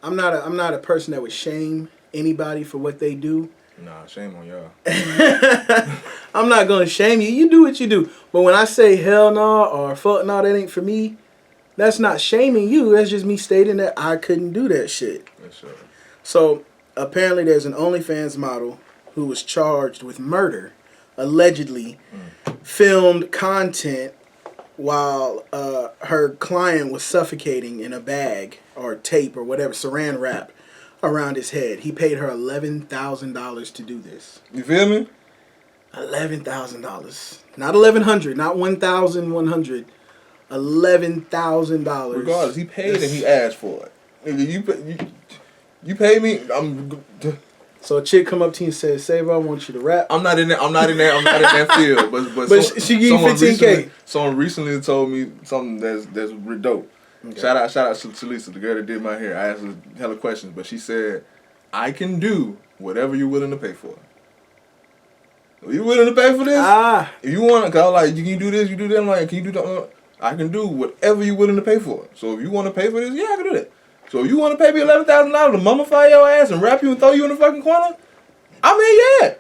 I'm not a person that would shame anybody for what they do. Nah, shame on y'all. I'm not gonna shame you. You do what you do. But when I say hell no or fuck no, that ain't for me. That's not shaming you. That's just me stating that I couldn't do that shit. Yes, sir. So apparently, there's an OnlyFans model who was charged with murder, allegedly filmed content while her client was suffocating in a bag or tape or whatever, saran wrap around his head. He paid her $11,000 to do this. You feel me? $11,000, not $1,100, not $1,100. $11,000. Regardless, he paid and he asked for it. Nigga, you pay me. So a chick come up to you and says, "Save, I want you to rap." I'm not in that field. But she give you $15K. Someone recently told me something that's dope. Okay. Shout out to Lisa, the girl that did my hair. I asked her hella questions, but she said, "I can do whatever you're willing to pay for." Are you willing to pay for this? If you want to, cause I'm like, you can do this, you do that. I'm like, can you do that? I can do whatever you're willing to pay for. So if you want to pay for this, yeah, I can do that. So if you want to pay me $11,000 to mummify your ass and wrap you and throw you in the fucking corner, I mean, yeah.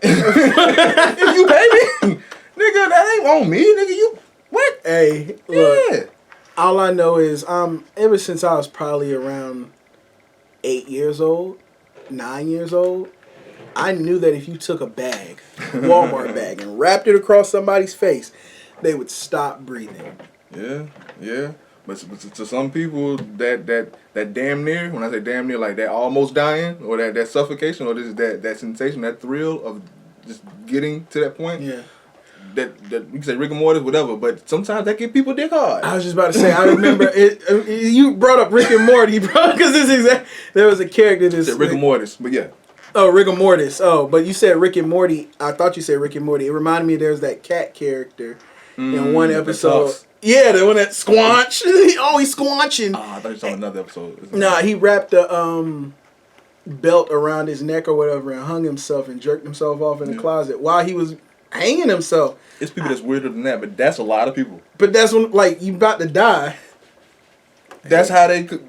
If you pay me, nigga, that ain't on me, nigga. You what? Hey, look. All I know is, ever since I was probably around 8 years old, 9 years old, I knew that if you took a bag, Walmart bag, and wrapped it across somebody's face, they would stop breathing. Yeah. But to some people, that damn near, when I say damn near, like that almost dying, or that suffocation, or that sensation, that thrill of just getting to that point. Yeah. That you can say rigor mortis, whatever, but sometimes that get people dick hard. I was just about to say, I remember it. You brought up Rick and Morty, bro, because there was a character that said rigor mortis, but yeah. Oh, rigor mortis. Oh, but you said Rick and Morty. I thought you said Rick and Morty. It reminded me there's that cat character in one episode. Yeah, the one that squanch. He's squanching. Oh, I thought you saw another episode. Nah, he wrapped a belt around his neck or whatever and hung himself and jerked himself off in the closet while he was hanging himself. It's people that's weirder than that, but that's a lot of people. But that's when, like, you about to die. That's how they can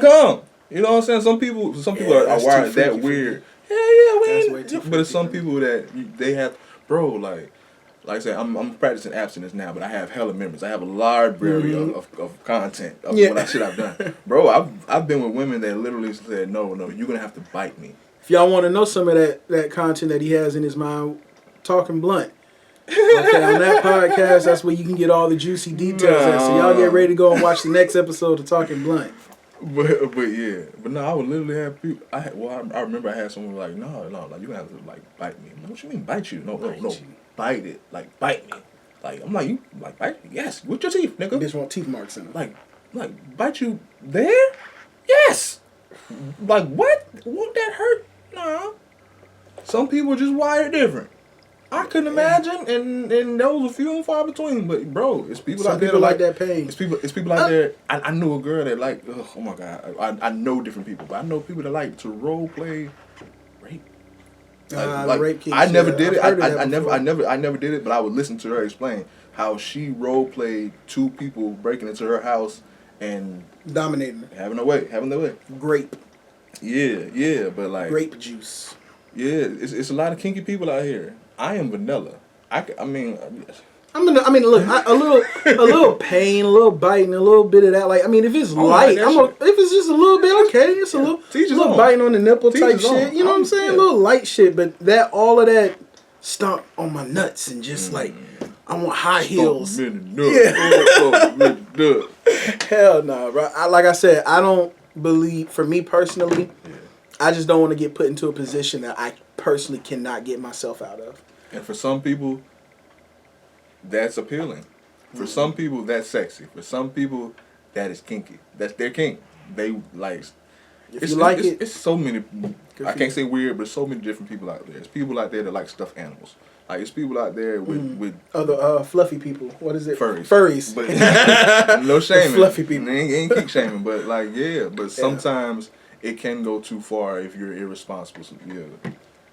come. You know what I'm saying? Some people are wired that weird. Yeah, but it's some people that they have, bro, like I said, I'm practicing abstinence now, but I have hella memories. I have a library of content of what I've done. Bro, I've been with women that literally said, no, you're going to have to bite me. If y'all want to know some of that content that he has in his mind, Talking Blunt. Okay, on that podcast, that's where you can get all the juicy details at. So y'all get ready to go and watch the next episode of Talking Blunt. But no, I would literally have people. I remember I had someone like, no, like you gonna have to like bite me. What you mean bite you? No, bite it, like bite me. Like I'm like you like bite me? Yes, with your teeth, nigga. Bitch want teeth marks in them. Like bite you there? Yes. Like what? Won't that hurt? Nah. Some people just wired different. I couldn't imagine, and there was a few and far between. But bro, it's people Some out there people like that pain. It's people out there. I knew a girl that like. Oh my god, I know different people, but I know people that like to role play rape. Like rape case, I never did it. I never did it. But I would listen to her explain how she role played two people breaking into her house and dominating, having their way. Grape. Yeah, but like grape juice. Yeah, it's a lot of kinky people out here. I am vanilla. I mean, look, a little pain, a little biting, a little bit of that. Like, I mean, if it's light, if it's just a little bit, okay, it's a little biting on the nipple type shit. You know what I'm saying? A little light shit, but all of that stomp on my nuts and just like I want high heels. Hell no, bro. Like I said, I don't believe. For me personally, I just don't want to get put into a position that I personally cannot get myself out of. And for some people, that's appealing. For some people, that's sexy. For some people, that is kinky. That's their kink. They like. It's so many. I can't say weird, but so many different people out there. There's people out there that like stuffed animals. Like it's people out there with other fluffy people. What is it? Furries. But no shaming. Fluffy people. Ain't kink shaming, but like But sometimes it can go too far if you're irresponsible. So,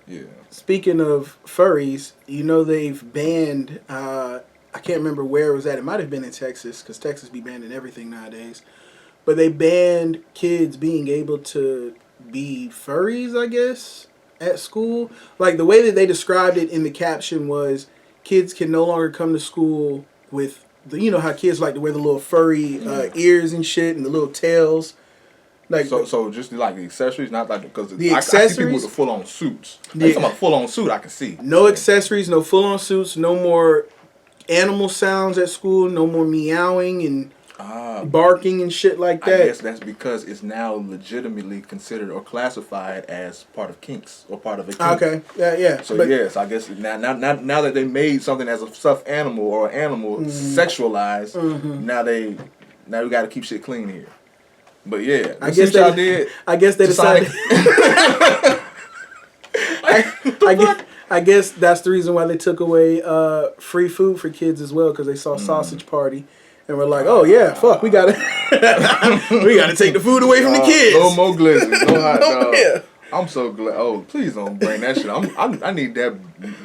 yeah. Speaking of furries, you know they've banned, I can't remember where it was at. It might have been in Texas, because Texas be banning everything nowadays. but they banned kids being able to be furries, I guess, at school. Like the way that they described it in the caption was, kids can no longer come to school with you know how kids like to wear the little furry ears and shit and the little tails. Like so just like the accessories, not like because the I see people accessories with the full on suits. Like, talking about full on suit, I can see. No accessories, no full on suits, no more animal sounds at school, no more meowing and barking and shit like that. I guess that's because it's now legitimately considered or classified as part of kinks or part of a kink. Okay, yeah. So yes, I guess now that they made something as a stuffed animal or animal sexualized, now we got to keep shit clean here. But yeah, I guess y'all did. I guess they decided. I guess that's the reason why they took away free food for kids as well, because they saw Sausage Party and were like, "Oh yeah, fuck, we gotta take the food away from the kids." No more glizzy, no hot dog. Yeah. I'm so glad. Oh, please don't bring that shit. I need that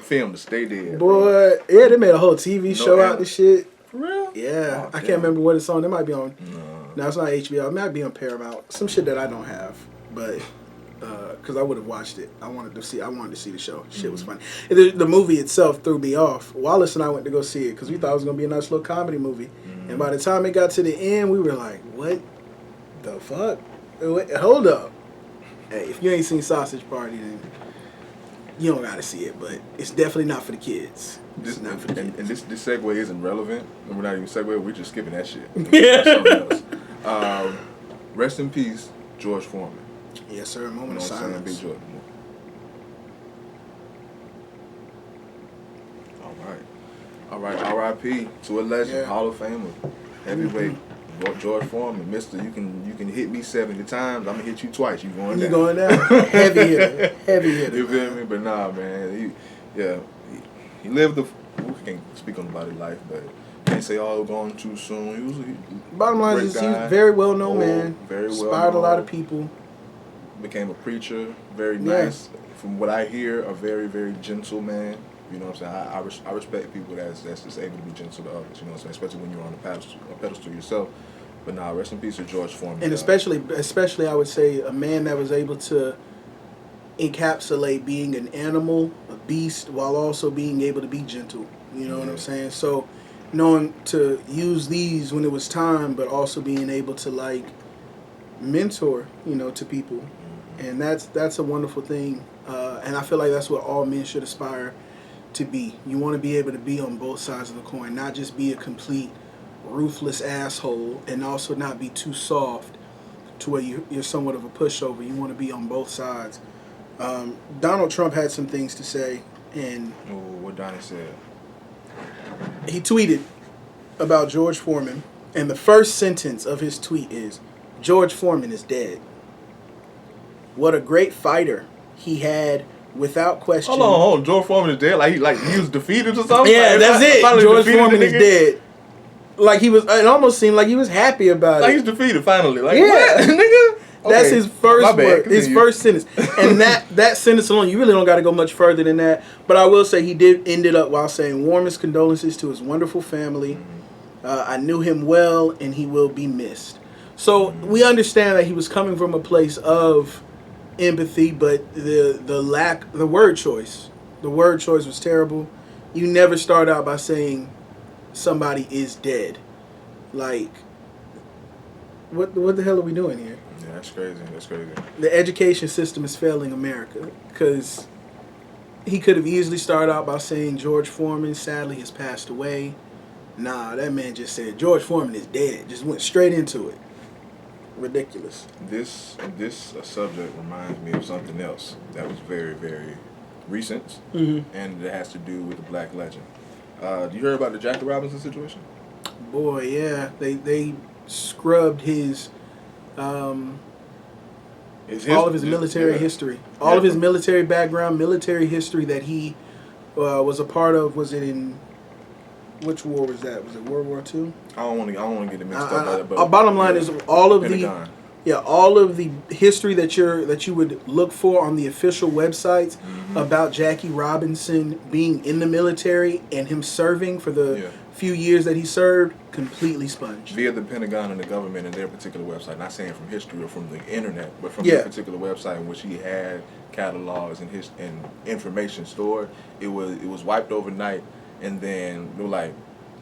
film to stay there. Boy, yeah, they made a whole TV show out of this shit. For real? Yeah, I can't remember what it's on. It might be on. No, it's not HBO. It might be on Paramount. Some shit that I don't have, but because I would have watched it. I wanted to see the show. Shit was funny. The movie itself threw me off. Wallace and I went to go see it because we thought it was gonna be a nice little comedy movie. And by the time it got to the end, we were like, "What the fuck? Wait, hold up! Hey, if you ain't seen Sausage Party, then you don't gotta see it. But it's definitely not for the kids." This segue isn't relevant, and we're not even segueing. We're just skipping that shit. Yeah. Rest in peace, George Foreman. Yes, sir. A moment of silence. Big George. All right. R.I.P. to a legend, Hall of Famer, heavyweight, George Foreman. Mister, you can hit me 70 times. I'm gonna hit you twice. You going down? Heavy hitter. You feel me? But nah, man. He lived the. We can't speak on about his life, but can't say all gone too soon. Bottom line is he's very well known man. Very well inspired known. A lot of people. Became a preacher. Very nice. From what I hear, a very, very gentle man. You know what I'm saying? I respect people that's just able to be gentle to others. You know what I'm saying? Especially when you're on a pedestal yourself. But nah, rest in peace to George Foreman. And especially I would say a man that was able to encapsulate being an animal, a beast, while also being able to be gentle. You know what I'm saying? So knowing to use these when it was time, but also being able to like mentor, to people. And that's a wonderful thing. And I feel like that's what all men should aspire to be. You want to be able to be on both sides of the coin, not just be a complete ruthless asshole and also not be too soft to where you're somewhat of a pushover. You want to be on both sides. Donald Trump had some things to say, and what Donnie said. He tweeted about George Foreman, and the first sentence of his tweet is, "George Foreman is dead. What a great fighter he had, without question." Hold on. George Foreman is dead? Like he was defeated or something? Yeah, that's it. George Foreman is dead. Like he was, it almost seemed like he was happy about it. Like he's defeated finally. Like, yeah. What, nigga? That's his first word, his first sentence. And that sentence alone, you really don't got to go much further than that. But I will say he did ended up while saying warmest condolences to his wonderful family. I knew him well, and he will be missed. So we understand that he was coming from a place of empathy, but the word choice was terrible. You never start out by saying somebody is dead. Like, what the hell are we doing here? Yeah, that's crazy. The education system is failing America, because he could have easily started out by saying George Foreman sadly has passed away. Nah, that man just said George Foreman is dead. Just went straight into it. Ridiculous. This subject reminds me of something else that was very, very recent, and it has to do with the black legend. Do you hear about the Jackie Robinson situation? Boy, yeah, they scrubbed his all of his military history, all of his military background, military history that he was a part of. Was it in which war was that? Was it World War II? I don't want to get it mixed up. But bottom line is all of the history that you would look for on the official websites about Jackie Robinson being in the military and him serving for the few years that he served, completely sponged. Via the Pentagon and the government and their particular website, not saying from history or from the internet, but from their particular website in which he had catalogs and information stored, it was wiped overnight, and then they were like,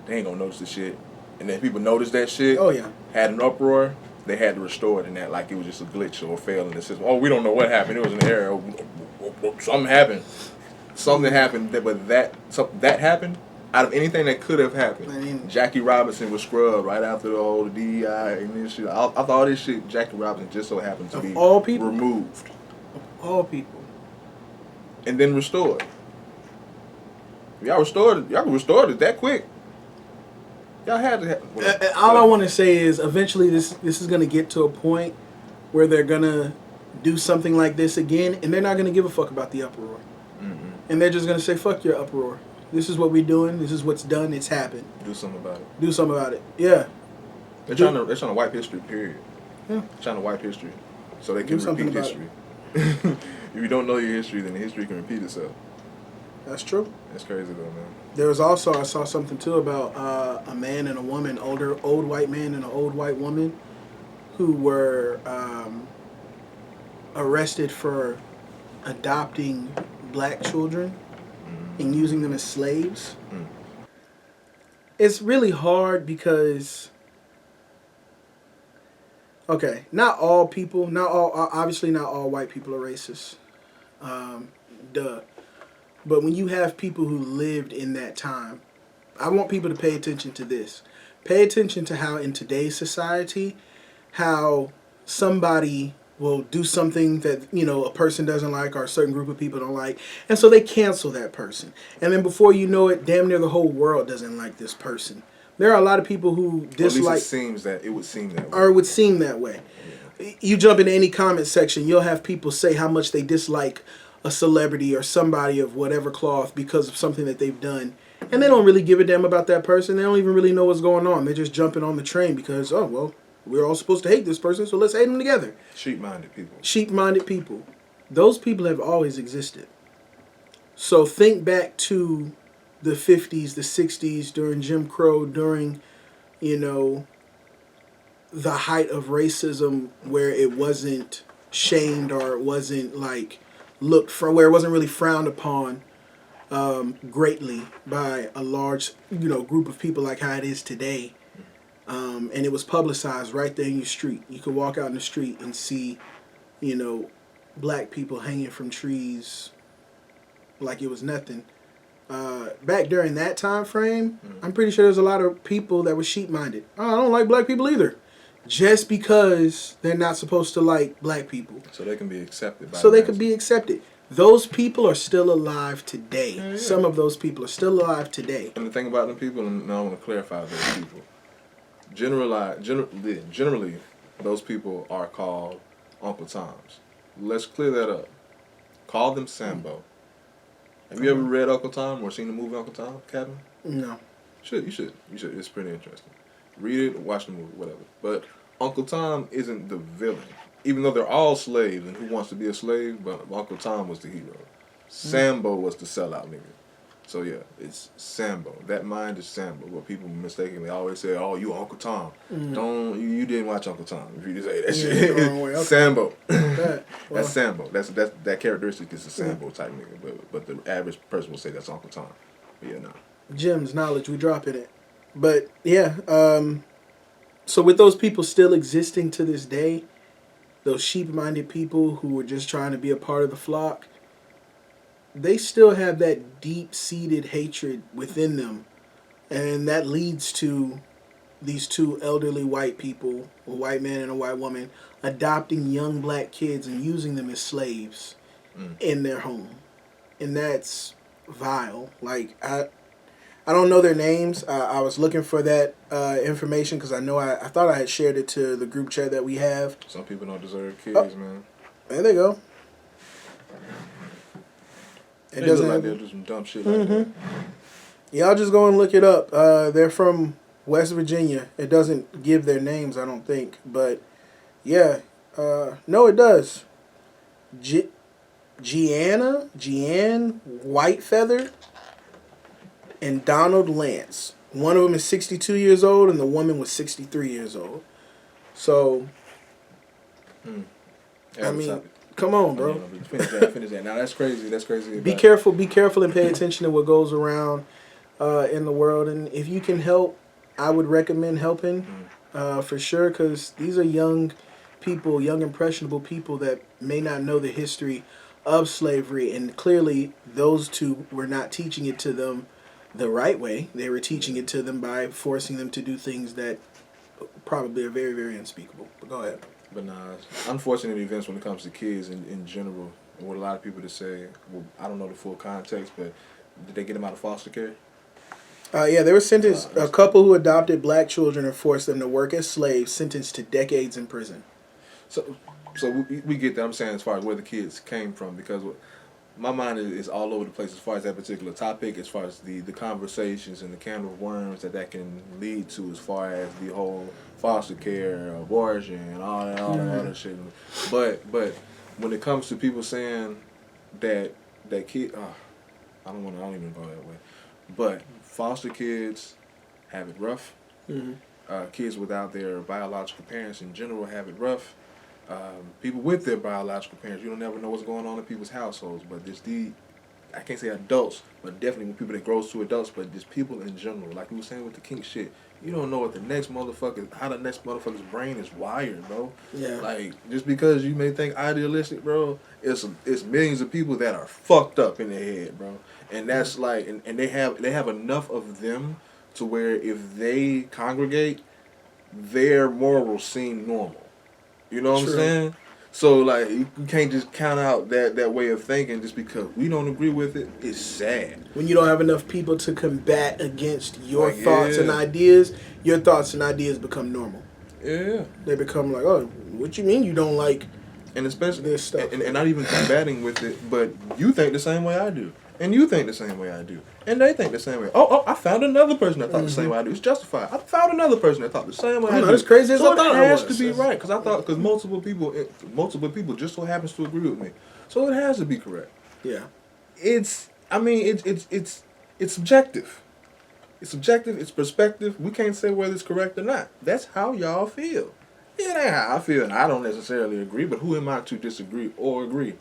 they ain't gonna notice the shit, and then people noticed that shit. Oh yeah. Had an uproar. They had to restore it in that like it was just a glitch or a fail in the system. Oh, we don't know what happened. It was an error. Something happened. Something happened. But that happened. Out of anything that could have happened, Jackie Robinson was scrubbed right after the whole DEI and this shit. After all this shit, Jackie Robinson just so happened to be all people removed. Of all people. And then restored. Y'all can restore it that quick. Y'all had to have. All I want to say is eventually this is going to get to a point where they're going to do something like this again, and they're not going to give a fuck about the uproar. Mm-mm. And they're just going to say, fuck your uproar. This is what we're doing. This is what's done. It's happened. Do something about it. Do something about it. Yeah. They're trying to wipe history, period. Yeah. They're trying to wipe history so they can repeat history. If you don't know your history, then the history can repeat itself. That's true. That's crazy though, man. There was also, I saw something too about a man and a woman, old white man and an old white woman, who were arrested for adopting black children and using them as slaves. Mm. It's really hard because, okay, not all people, obviously not all white people are racist. Duh. But when you have people who lived in that time, I want people to pay attention to this. Pay attention to how in today's society, how somebody will do something that, a person doesn't like or a certain group of people don't like. And so they cancel that person. And then before you know it, damn near the whole world doesn't like this person. There are a lot of people who dislike... It would seem that way. Or it would seem that way. Yeah. You jump into any comment section, you'll have people say how much they dislike a celebrity or somebody of whatever cloth because of something that they've done. And they don't really give a damn about that person. They don't even really know what's going on. They're just jumping on the train because, oh, well, we're all supposed to hate this person, so let's hate them together. Sheep-minded people. Sheep-minded people. Those people have always existed. So think back to the 50s, the 60s, during Jim Crow, during, the height of racism where it wasn't shamed or it wasn't, where it wasn't really frowned upon greatly by a large, group of people like how it is today. And it was publicized right there in your street. You could walk out in the street and see, black people hanging from trees like it was nothing. Back during that time frame, I'm pretty sure there's a lot of people that were sheep-minded. Oh, I don't like black people either. Just because they're not supposed to like black people. So they can be accepted. So they could be accepted. Those people are still alive today. Yeah. Some of those people are still alive today. And the thing about them people, and I want to clarify those people. Generally, those people are called Uncle Toms. Let's clear that up. Call them Sambo. Have you ever read Uncle Tom or seen the movie Uncle Tom, Kevin? No. You should. It's pretty interesting. Read it, watch the movie, whatever. But Uncle Tom isn't the villain. Even though they're all slaves, and who wants to be a slave? But Uncle Tom was the hero. Sambo was the sellout nigga. So yeah, it's Sambo. That mind is Sambo. But people mistakenly always say, "Oh, you Uncle Tom." You didn't watch Uncle Tom if you just say that shit. Okay. Sambo. That's Sambo. That characteristic is a Sambo type nigga. But the average person will say that's Uncle Tom. But yeah, no. Gems, knowledge, we dropping it. But yeah, so with those people still existing to this day, those sheep-minded people who were just trying to be a part of the flock, they still have that deep-seated hatred within them. And that leads to these two elderly white people, a white man and a white woman, adopting young black kids and using them as slaves in their home. And that's vile. I don't know their names. I was looking for that information because I know I thought I had shared it to the group chat that we have. Some people don't deserve kids, man. There they go. It doesn't look like they'll do some dumb shit like that. Y'all just go and look it up. They're from West Virginia. It doesn't give their names, I don't think. But, yeah. No, it does. Jeanne Whitefeather, and Donald Lance. One of them is 62 years old, and the woman was 63 years old. So, I mean, come on, bro. Finish that. Now that's crazy. That's crazy. Be careful. Be careful, and pay attention to what goes around in the world. And if you can help, I would recommend helping for sure, because these are young people, young impressionable people that may not know the history of slavery, and clearly those two were not teaching it to them the right way. They were teaching it to them by forcing them to do things that probably are very, very unspeakable. But go ahead. But nah, unfortunate events when it comes to kids in general. And what a lot of people to say, well, I don't know the full context, but did they get them out of foster care? Yeah, they were sentenced. A couple who adopted black children and forced them to work as slaves, sentenced to decades in prison. So we get that. I'm saying as far as where the kids came from, because my mind is all over the place as far as that particular topic, as far as the conversations and the can of worms that can lead to, as far as the whole foster care, abortion, and all that other shit. But when it comes to people saying that kid, I don't even go that way. But foster kids have it rough. Kids without their biological parents in general have it rough. People with their biological parents, you don't never know what's going on in people's households, but I can't say adults, but definitely when people that grows to adults, but just people in general, like we were saying with the kink shit, you don't know what how the next motherfucker's brain is wired, bro. Yeah. Like, just because you may think idealistic, bro, it's millions of people that are fucked up in their head, bro. And that's like, and they have enough of them to where if they congregate, their morals seem normal. You know what I'm saying? So, like, you can't just count out that way of thinking just because we don't agree with it. It's sad. When you don't have enough people to combat against your thoughts and ideas, your thoughts and ideas become normal. Yeah. They become like, oh, what you mean you don't like and especially this stuff? And not even combating with it, but you think the same way I do. And you think the same way I do. And they think the same way. Oh, I found another person that thought the same way I do. It's justified. I found another person that thought the same way I do. As crazy as I thought it has to be right. Because multiple people just so happens to agree with me. So it has to be correct. Yeah. It's subjective. It's subjective. It's perspective. We can't say whether it's correct or not. That's how y'all feel. It ain't how I feel, and I don't necessarily agree, but who am I to disagree or agree?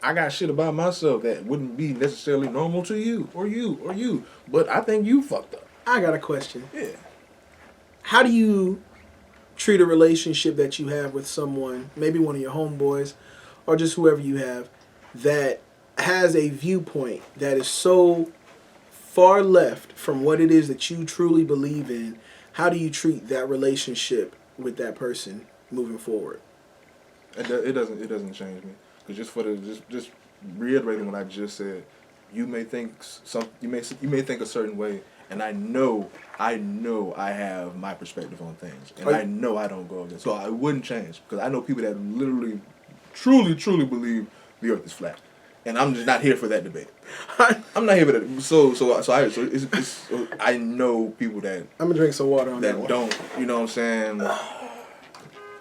I got shit about myself that wouldn't be necessarily normal to you, or you. But I think you fucked up. I got a question. Yeah. How do you treat a relationship that you have with someone, maybe one of your homeboys, or just whoever you have, that has a viewpoint that is so far left from what it is that you truly believe in? How do you treat that relationship with that person moving forward? It doesn't change me. Because just reiterating what I just said, you may think you may think a certain way, and I know I have my perspective on things, and I know I don't go against. So I wouldn't change, because I know people that literally, truly believe the Earth is flat, and I'm just not here for that debate. I'm not here for that. So I know people that I'm gonna drink some water on that one. Don't, you know what I'm saying,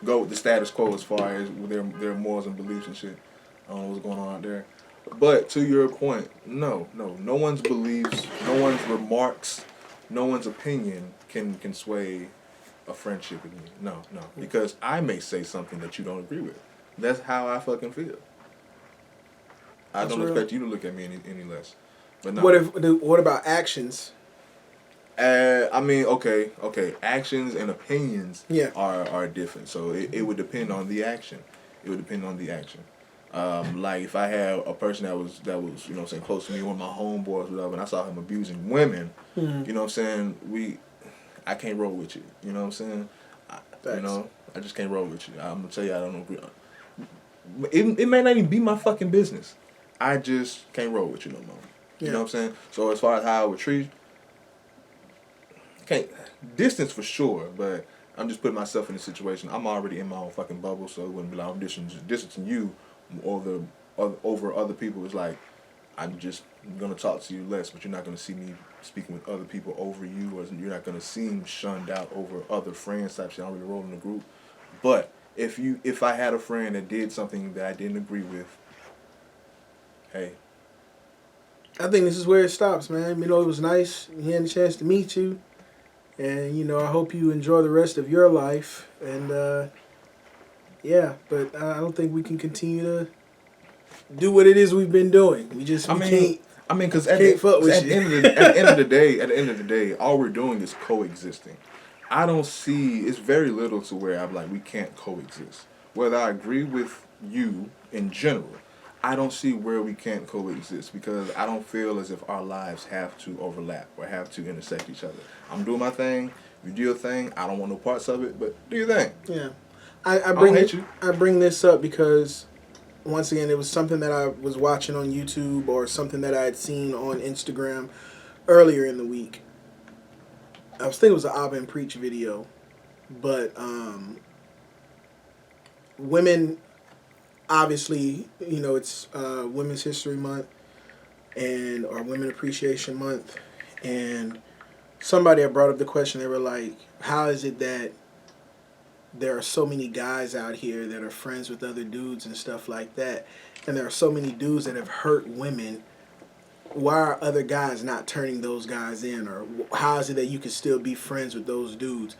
go with the status quo as far as their morals and beliefs and shit. I don't know what's going on out there. But to your point, no one's beliefs, no one's remarks, no one's opinion can sway a friendship with me. No. Because I may say something that you don't agree with. That's how I fucking feel. I don't expect you to look at me any less. But no. What about actions? I mean, okay. Actions and opinions Yeah. are different. So it would depend on the action. Like if I had a person that was you know what I'm saying, close to me, one of my homeboys or whatever, and I saw him abusing women, you know what I'm saying, I can't roll with you. You know what I'm saying? I just can't roll with you. I'm gonna tell you I don't agree. It may not even be my fucking business. I just can't roll with you no more. You know what I'm saying? So as far as how I would treat, can't distance for sure, but I'm just putting myself in a situation. I'm already in my own fucking bubble, so it wouldn't be like I'm distancing you over other people. It's like I'm just gonna talk to you less, but you're not gonna see me speaking with other people over you, or you're not gonna seem shunned out over other friends type shit. I don't really roll in the group. But if I had a friend that did something that I didn't agree with, hey. I think this is where it stops, man. You know, it was nice. He had a chance to meet you. And, you know, I hope you enjoy the rest of your life. And, yeah, but I don't think we can continue to do what it is we've been doing. We can't. Because at the end of the day, all we're doing is coexisting. I don't see, it's very little to where I'm like, we can't coexist. Whether I agree with you in general, I don't see where we can't coexist because I don't feel as if our lives have to overlap or have to intersect each other. I'm doing my thing, you do your thing, I don't want no parts of it, but do your thing. Yeah. I don't hate you. I bring this up because, once again, it was something that I was watching on YouTube or something that I had seen on Instagram earlier in the week. I was thinking it was an Abba and Preach video, but women, obviously, you know, it's Women's History Month or Women Appreciation Month, and somebody had brought up the question. They were like, how is it that there are so many guys out here that are friends with other dudes and stuff like that, and there are so many dudes that have hurt women? Why are other guys not turning those guys in? Or how is it that you can still be friends with those dudes?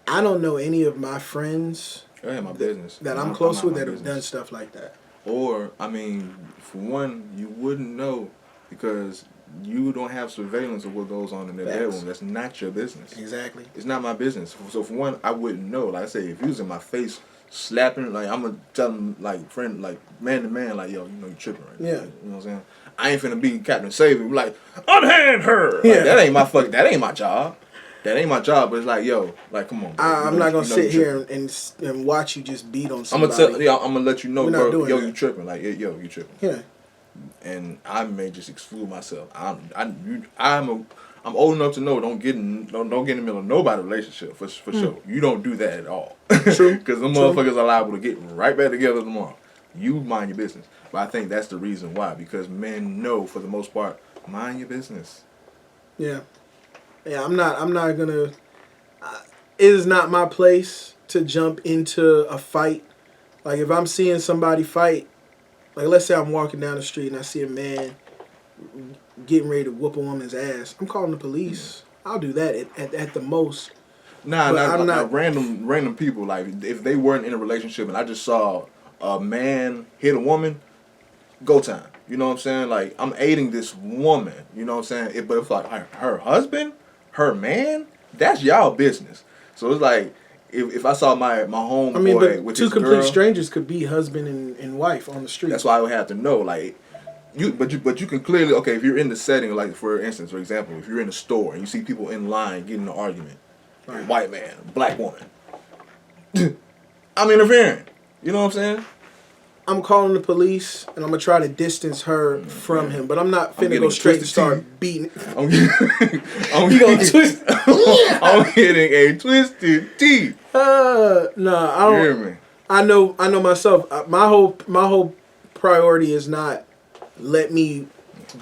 I don't know any of my friends that I'm close with that have done stuff like that. Or, I mean, for one, you wouldn't know because you don't have surveillance of what goes on in their bedroom. That's not your business. Exactly. It's not my business. So for one, I wouldn't know. Like I say, if he was in my face slapping, like I'm gonna tell him, like friend, like man to man, like yo, you know you tripping right now. Yeah. You know what I'm saying? I ain't finna be Captain Saver, like unhand her. Like, that ain't my that ain't my job. That ain't my job. But it's like yo, like come on. Bro. I'm not gonna sit here and watch you just beat on somebody. I'm gonna let you know, bro. Yo, you tripping? Like yo, you tripping? Yeah. And I may just exclude myself. I'm old enough to know don't get in the middle of nobody's relationship for sure. You don't do that at all. True. Because them motherfuckers are liable to get right back together tomorrow. You mind your business. But I think that's the reason why. Because men know for the most part, mind your business. Yeah. Yeah. I'm not gonna. It is not my place to jump into a fight. Like if I'm seeing somebody fight, like let's say I'm walking down the street and I see a man getting ready to whoop a woman's ass, I'm calling the police. I'll do that at the most. Not random people. Like if they weren't in a relationship and I just saw a man hit a woman, go time. You know what I'm saying? Like I'm aiding this woman. You know what I'm saying? But if like her husband, her man, that's y'all business. So it's like if I saw my homeboy with two his complete girl, strangers could be husband and wife on the street. That's why I would have to know, like, but you can clearly, okay, if you're in the setting, like for example, if you're in a store and you see people in line getting in an argument, right. White man, black woman, I'm interfering. You know what I'm saying? I'm calling the police and I'm gonna try to distance her from him, but I'm not finna go straight and start beating. I'm getting a twisted teeth. I don't. You hear me? I know myself. My whole priority is not let me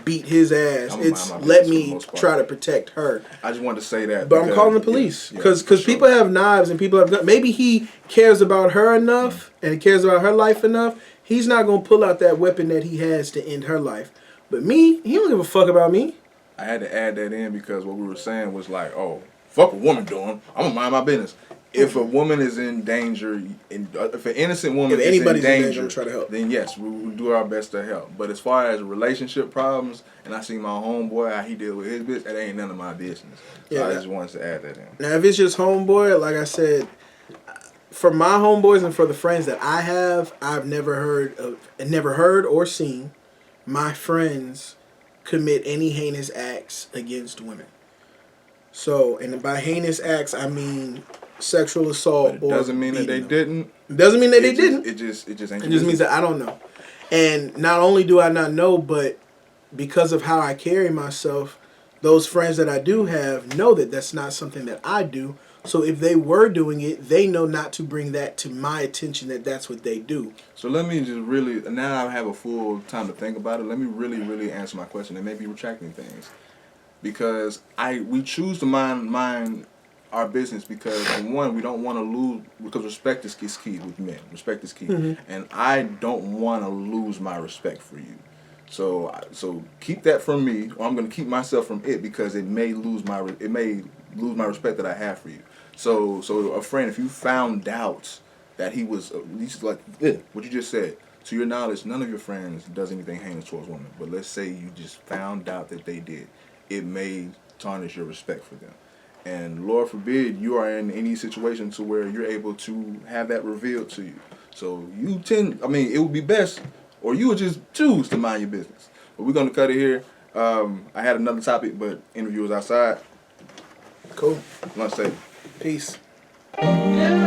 beat his ass. It's let me try to protect her. I just wanted to say that. But I'm calling the police because people have knives and people have guns. Maybe he cares about her enough and he cares about her life enough. He's not gonna pull out that weapon that he has to end her life. But me, he don't give a fuck about me. I had to add that in because what we were saying was like, oh, fuck a woman doing. I'm gonna mind my business. If a woman is in danger, if an innocent woman is in danger, try to help. Then yes, we will do our best to help. But as far as relationship problems, and I see my homeboy, how he deal with his bitch, that ain't none of my business. So I just wanted to add that in. Now, if it's just homeboy, like I said, for my homeboys and for the friends that I have, I've never heard or seen my friends commit any heinous acts against women. So, and by heinous acts, I mean sexual assault. But it doesn't mean that they didn't. It doesn't mean that they didn't. It just ain't. It just means that I don't know. And not only do I not know, but because of how I carry myself, those friends that I do have know that that's not something that I do. So if they were doing it, they know not to bring that to my attention that that's what they do. So let me just really, now I have a full time to think about it, let me really answer my question and maybe retracting things. Because we choose to mind our business because, for one, we don't want to lose, because respect is key with men. Respect is key. Mm-hmm. And I don't want to lose my respect for you. So keep that from me, or I'm going to keep myself from it because it may lose my respect that I have for you. So a friend, if you found out that he was at least like what you just said, to your knowledge, none of your friends does anything heinous towards women. But let's say you just found out that they did, it may tarnish your respect for them. And Lord forbid you are in any situation to where you're able to have that revealed to you. So it would be best, or you would just choose to mind your business. But we're gonna cut it here. I had another topic, but interview was outside. Cool. Lunch table. Peace. Yeah.